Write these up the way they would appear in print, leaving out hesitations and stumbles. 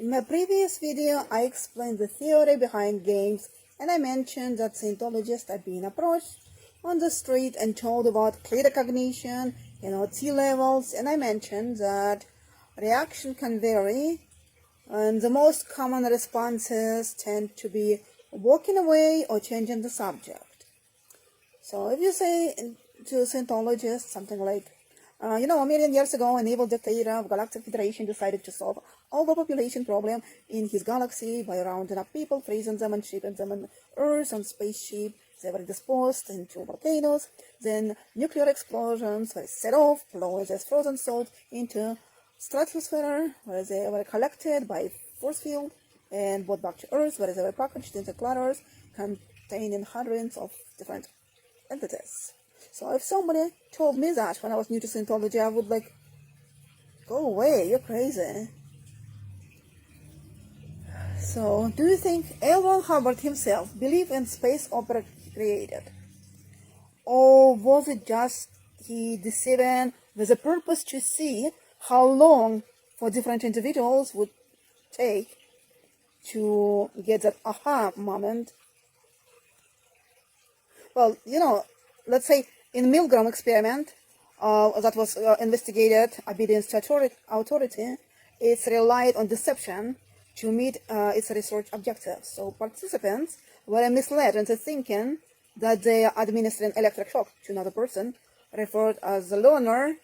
In my previous video, I explained the theory behind games, and I mentioned that Scientologists are being approached on the street and told about claircognition and OT levels, and I mentioned that reaction can vary, and the most common responses tend to be walking away or changing the subject. So if you say to Scientologists something like, a million years ago, an evil dictator of Galactic Federation decided to solve all the population problem in his galaxy by rounding up people, freezing them, and shipping them on Earth on spaceship. They were disposed into volcanoes. Then nuclear explosions were set off, blowing this frozen salt into stratosphere, where they were collected by force field and brought back to Earth, where they were packaged into clutters containing hundreds of different entities. So if somebody told me that when I was new to Scientology, I would go away, you're crazy. So, do you think Hubbard himself believed in space opera he created? Or was it just he deceiving with a purpose to see how long for different individuals would take to get that aha moment? Well, let's say in Milgram experiment that was investigated obedience to authority, it's relied on deception to meet its research objectives. So participants were misled into thinking that they are administering electric shock to another person, referred as the loner,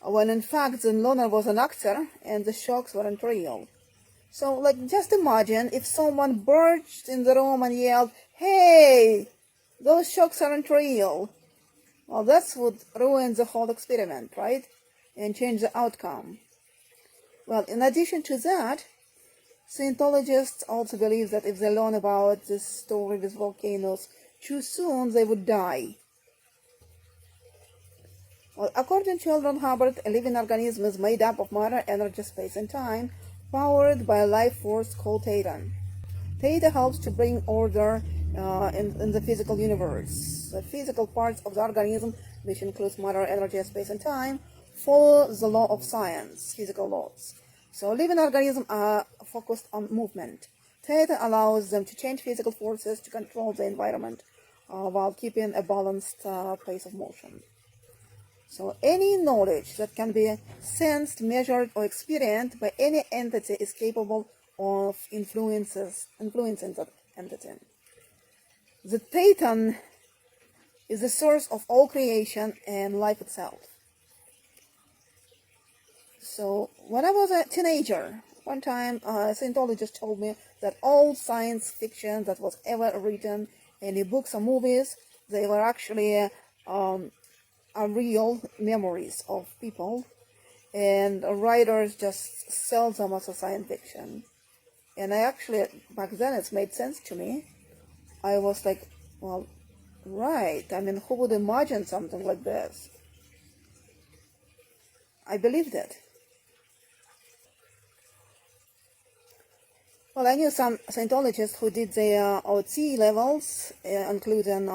when in fact the loner was an actor and the shocks weren't real. So just imagine if someone burst in the room and yelled, "Hey, those shocks aren't real." Well, that would ruin the whole experiment, right? And change the outcome. Well, in addition to that, Scientologists also believe that if they learn about this story with volcanoes too soon, they would die. Well, according to Hubbard, a living organism is made up of matter, energy, space, and time, powered by a life force called theta. Theta helps to bring order in the physical universe. The physical parts of the organism, which includes matter, energy, space, and time, follow the law of science, physical laws. So living organisms are focused on movement. Theta allows them to change physical forces to control the environment while keeping a balanced pace of motion. So any knowledge that can be sensed, measured, or experienced by any entity is capable of influencing that entity. The Theta is the source of all creation and life itself. So when I was a teenager, one time a Scientologist told me that all science fiction that was ever written, any books or movies, they were actually real memories of people, and writers just sell them as a science fiction. And I actually, back then it made sense to me. I was like, well, right, who would imagine something like this? I believed it. Well, I knew some Scientologists who did their OT levels, including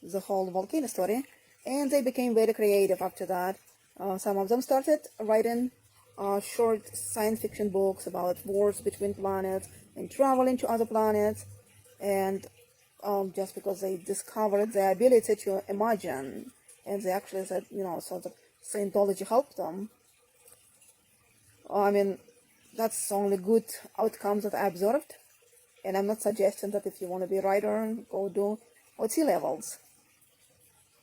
the whole volcano story, and they became very creative after that. Some of them started writing short science fiction books about wars between planets and traveling to other planets, and just because they discovered the ability to imagine, and they actually said, so that Scientology helped them. That's only good outcomes that I observed, and I'm not suggesting that if you want to be a writer, go do OT levels.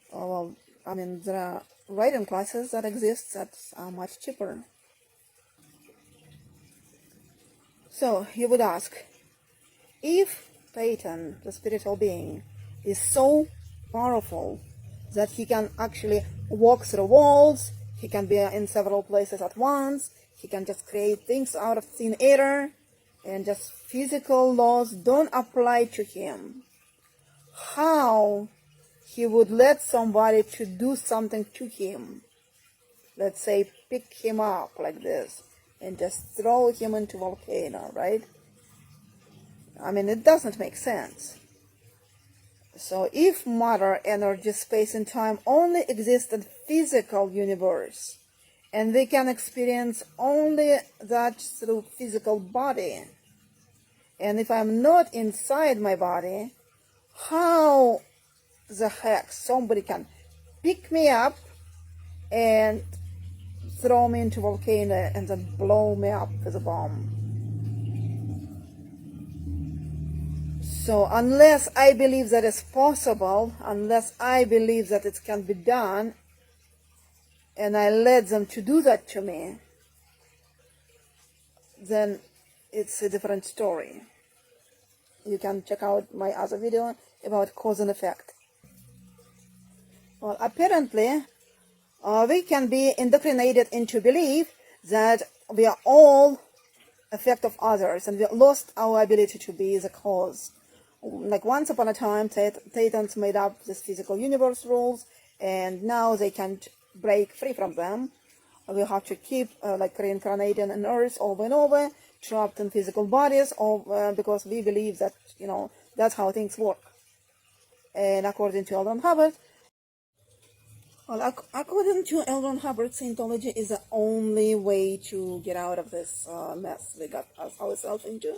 There are writing classes that exist that are much cheaper. So you would ask, if Satan, the spiritual being, is so powerful that he can actually walk through walls, he can be in several places at once, he can just create things out of thin air, and just physical laws don't apply to him, how he would let somebody to do something to him? Let's say pick him up like this and just throw him into a volcano, right? It doesn't make sense. So if matter, energy, space, and time only exist in physical universe, And we can experience only that through physical body. And if I'm not inside my body, how the heck somebody can pick me up and throw me into a volcano and then blow me up with a bomb? So unless I believe that it's possible, unless I believe that it can be done, and I let them to do that to me, then it's a different story. You can check out my other video about cause and effect. Well, apparently, we can be indoctrinated into belief that we are all effect of others, and we lost our ability to be the cause. Like once upon a time, Titans made up this physical universe rules, and now they can't break free from them. We have to keep like reincarnating on Earth over and over, trapped in physical bodies, because we believe that, you know, that's how things work. And according to Hubbard, according to Hubbard, Scientology is the only way to get out of this mess we got ourselves into.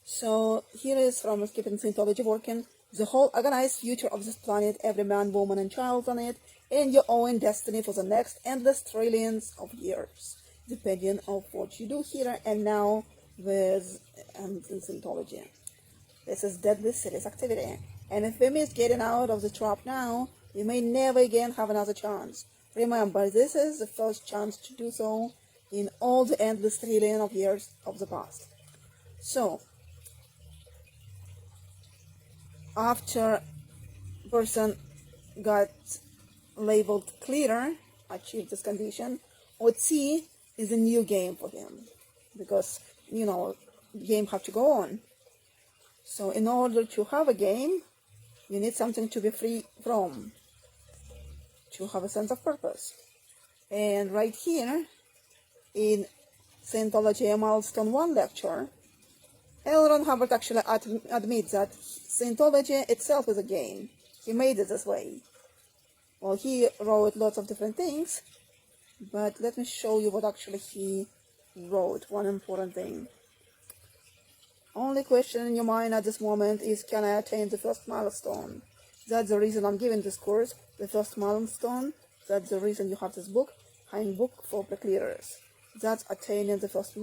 So here is from Keeping Scientology Working: the whole organized future of this planet, every man, woman, and child on it, and your own destiny for the next endless trillions of years, depending on what you do here and now with in Scientology. This is deadly serious activity, and if we miss getting out of the trap now, we may never again have another chance. Remember, this is the first chance to do so in all the endless trillion of years of the past. So, after person got labeled clear, achieved this condition, OT is a new game for him, because, you know, game have to go on. So in order to have a game, you need something to be free from, to have a sense of purpose. And right here in Scientology Milestone One lecture, Hubbard actually admits that Scientology itself is a game. He made it this way. Well, he wrote lots of different things, but let me show you what actually he wrote. One important thing. Only question in your mind at this moment is, can I attain the first milestone? That's the reason I'm giving this course, the first milestone. That's the reason you have this book, Handbook for Pre-Clearers. That's attaining the first.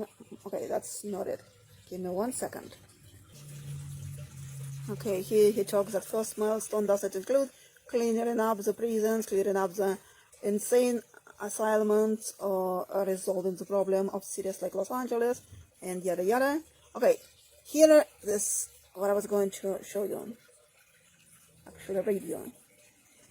Okay, that's not it. Give me 1 second. Okay, here he talks that first milestone doesn't include clearing up the prisons, clearing up the insane asylums, or resolving the problem of cities like Los Angeles, and yada yada. Okay, here is what I was going to show you. Actually, read you.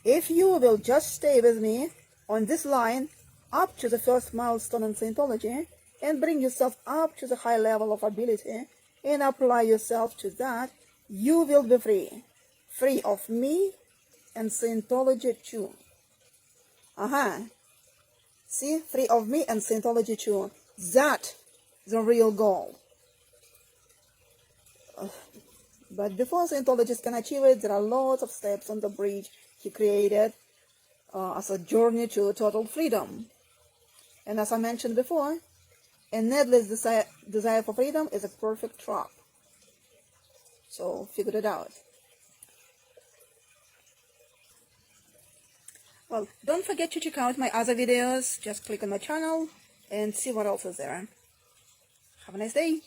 If you will just stay with me on this line up to the first milestone in Scientology, and bring yourself up to the high level of ability, and apply yourself to that, you will be free. Free of me and Scientology too. See, free of me and Scientology too. That's the real goal. But before Scientologists can achieve it, there are lots of steps on the bridge he created as a journey to total freedom. And as I mentioned before, a needless desire for freedom is a perfect trap. So figure it out. Well, don't forget to check out my other videos. Just click on my channel and see what else is there. Have a nice day.